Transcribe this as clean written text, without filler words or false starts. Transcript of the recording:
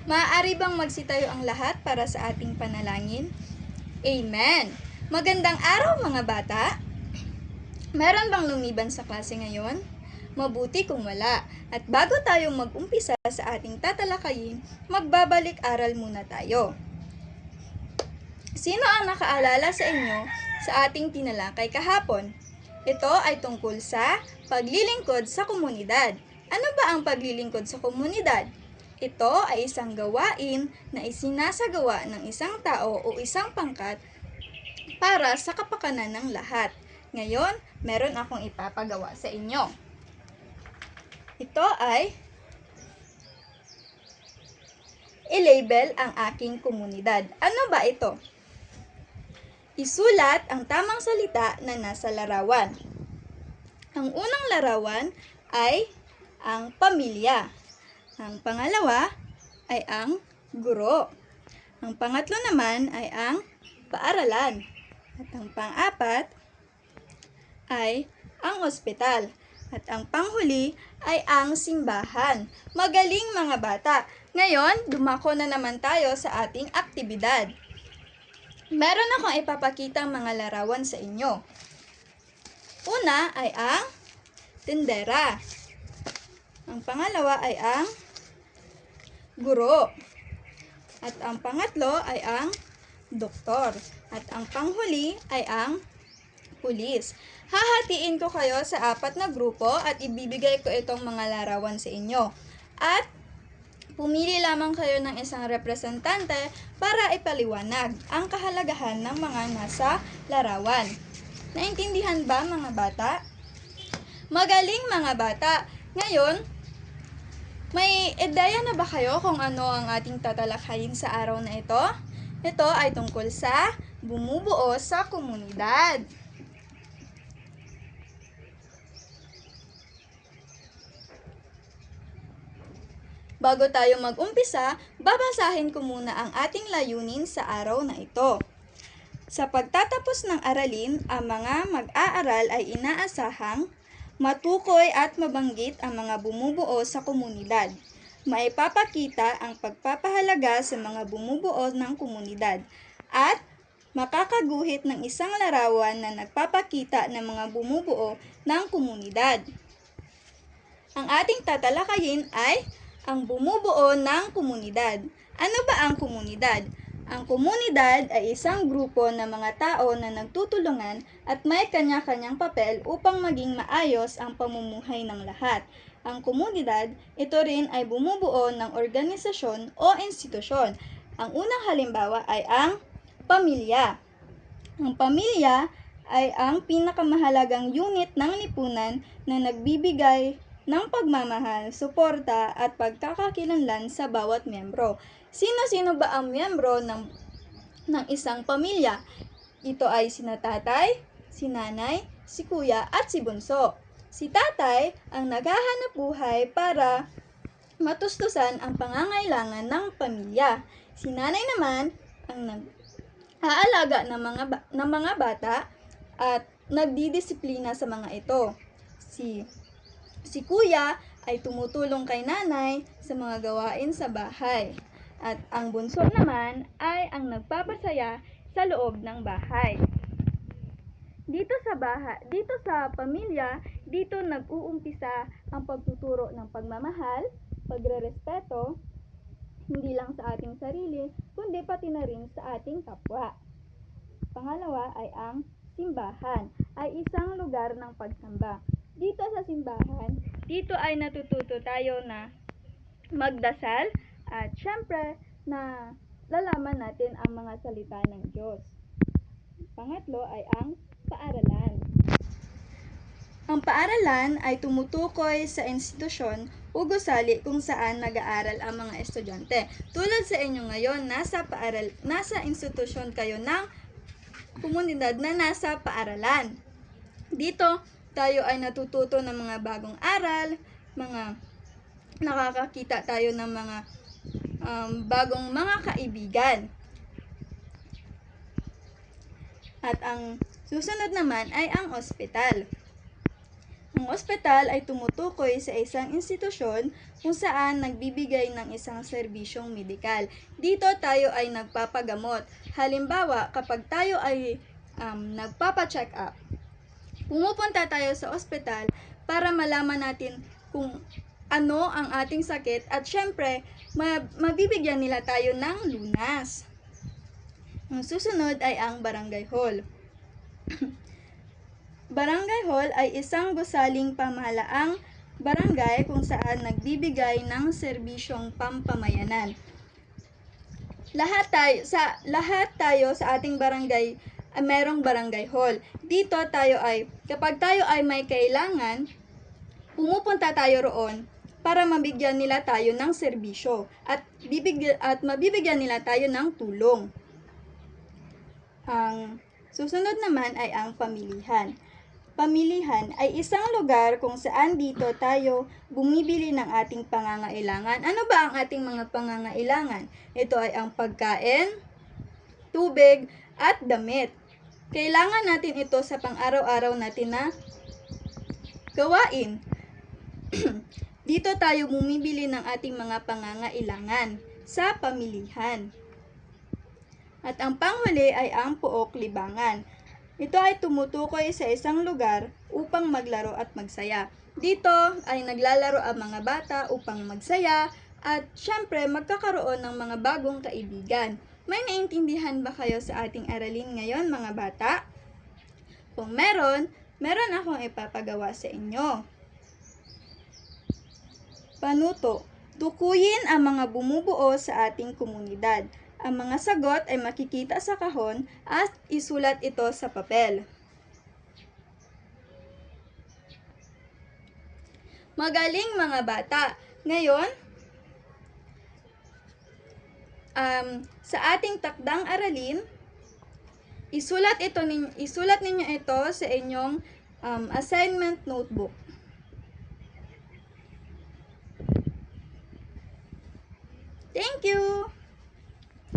Maaari bang magsitayo ang lahat para sa ating panalangin? Amen! Magandang araw mga bata! Meron bang lumiban sa klase ngayon? Mabuti kung wala. At bago tayo mag-umpisa sa ating tatalakayin, magbabalik aral muna tayo. Sino ang nakaalala sa inyo sa ating tinalakay kahapon? Ito ay tungkol sa paglilingkod sa komunidad. Ano ba ang paglilingkod sa komunidad? Ito ay isang gawain na isinasagawa ng isang tao o isang pangkat para sa kapakanan ng lahat. Ngayon, meron akong ipapagawa sa inyo. Ito ay i-label ang aking komunidad. Ano ba ito? Isulat ang tamang salita na nasa larawan. Ang unang larawan ay ang pamilya. Ang pangalawa ay ang guro. Ang pangatlo naman ay ang paaralan. At ang pang-apat ay ang ospital. At ang panghuli ay ang simbahan. Magaling mga bata! Ngayon, dumako na naman tayo sa ating aktibidad. Meron akong ipapakitang mga larawan sa inyo. Una ay ang tindera. Ang pangalawa ay ang guro. At ang pangatlo ay ang doktor. At ang panghuli ay ang pulis. Hahatiin ko kayo sa 4 na grupo at ibibigay ko itong mga larawan sa inyo. At pumili lamang kayo ng isang representante para ipaliwanag ang kahalagahan ng mga nasa larawan. Naintindihan ba mga bata? Magaling mga bata! Ngayon, may ideya na ba kayo kung ano ang ating tatalakayin sa araw na ito? Ito ay tungkol sa bumubuo sa komunidad. Bago tayo mag-umpisa, babasahin ko muna ang ating layunin sa araw na ito. Sa pagtatapos ng aralin, ang mga mag-aaral ay inaasahang matukoy at mabanggit ang mga bumubuo sa komunidad. Maipapakita ang pagpapahalaga sa mga bumubuo ng komunidad at makakaguhit ng isang larawan na nagpapakita ng mga bumubuo ng komunidad. Ang ating tatalakayin ay ang bumubuo ng komunidad. Ano ba ang komunidad? Ang komunidad ay isang grupo ng mga tao na nagtutulungan at may kanya-kanyang papel upang maging maayos ang pamumuhay ng lahat. Ang komunidad, ito rin ay bumubuo ng organisasyon o institusyon. Ang unang halimbawa ay ang pamilya. Ang pamilya ay ang pinakamahalagang unit ng lipunan na nagbibigay ng pagmamahal, suporta at pagkakakilanlan sa bawat miyembro. Sino-sino ba ang miyembro ng isang pamilya? Ito ay sina tatay, si nanay, si kuya at si bunso. Si tatay ang naghahanap buhay para matustusan ang pangangailangan ng pamilya. Si nanay naman ang nag-aalaga ng mga bata at nagdidisiplina sa mga ito. Si kuya ay tumutulong kay nanay sa mga gawain sa bahay. At ang bunso naman ay ang nagpapasaya sa loob ng bahay. Dito sa pamilya, dito nag-uumpisa ang pagtuturo ng pagmamahal, pagrerespeto, hindi lang sa ating sarili, kundi pati na rin sa ating kapwa. Pangalawa ay ang simbahan, ay isang lugar ng pagsamba. Dito sa simbahan, dito ay natututo tayo na magdasal at syempre na lalaman natin ang mga salita ng Diyos. Pangatlo ay ang paaralan. Ang paaralan ay tumutukoy sa institusyon o gusali kung saan nag-aaral ang mga estudyante. Tulad sa inyo ngayon, nasa institusyon kayo ng komunidad na nasa paaralan. Dito, tayo ay natututo ng mga bagong aral, nakakakita tayo ng mga bagong mga kaibigan. At ang susunod naman ay ang ospital. Ang ospital ay tumutukoy sa isang institusyon kung saan nagbibigay ng isang serbisyong medikal. Dito tayo ay nagpapagamot. Halimbawa, kapag tayo ay nagpapa-check up, pumupunta tayo sa ospital para malaman natin kung ano ang ating sakit at syempre, mabibigyan nila tayo ng lunas. Ang susunod ay ang barangay hall. Barangay hall ay isang gusaling pamahalaang barangay kung nagbibigay ng serbisyong pampamayanan. Lahat tayo sa ating barangay ay merong barangay hall. Dito kapag tayo ay may kailangan, pumupunta tayo roon para mabigyan nila tayo ng serbisyo at mabibigyan nila tayo ng tulong. Ang susunod naman ay ang pamilihan. Pamilihan ay isang lugar kung saan dito tayo bumibili ng ating pangangailangan. Ano ba ang ating mga pangangailangan? Ito ay ang pagkain, tubig, at damit. Kailangan natin ito sa pang-araw-araw natin na gawain. Dito tayo bumibili ng ating mga pangangailangan sa pamilihan. At ang panghuli ay ang pook libangan. Ito ay tumutukoy sa isang lugar upang maglaro at magsaya. Dito ay naglalaro ang mga bata upang magsaya at syempre magkakaroon ng mga bagong kaibigan. May naintindihan ba kayo sa ating aralin ngayon mga bata? Kung meron akong ipapagawa sa inyo. Panuto, tukuyin ang mga bumubuo sa ating komunidad. Ang mga sagot ay makikita sa kahon at isulat ito sa papel. Magaling mga bata! Ngayon, sa ating takdang aralin, isulat ninyo ito sa inyong assignment notebook. Thank you!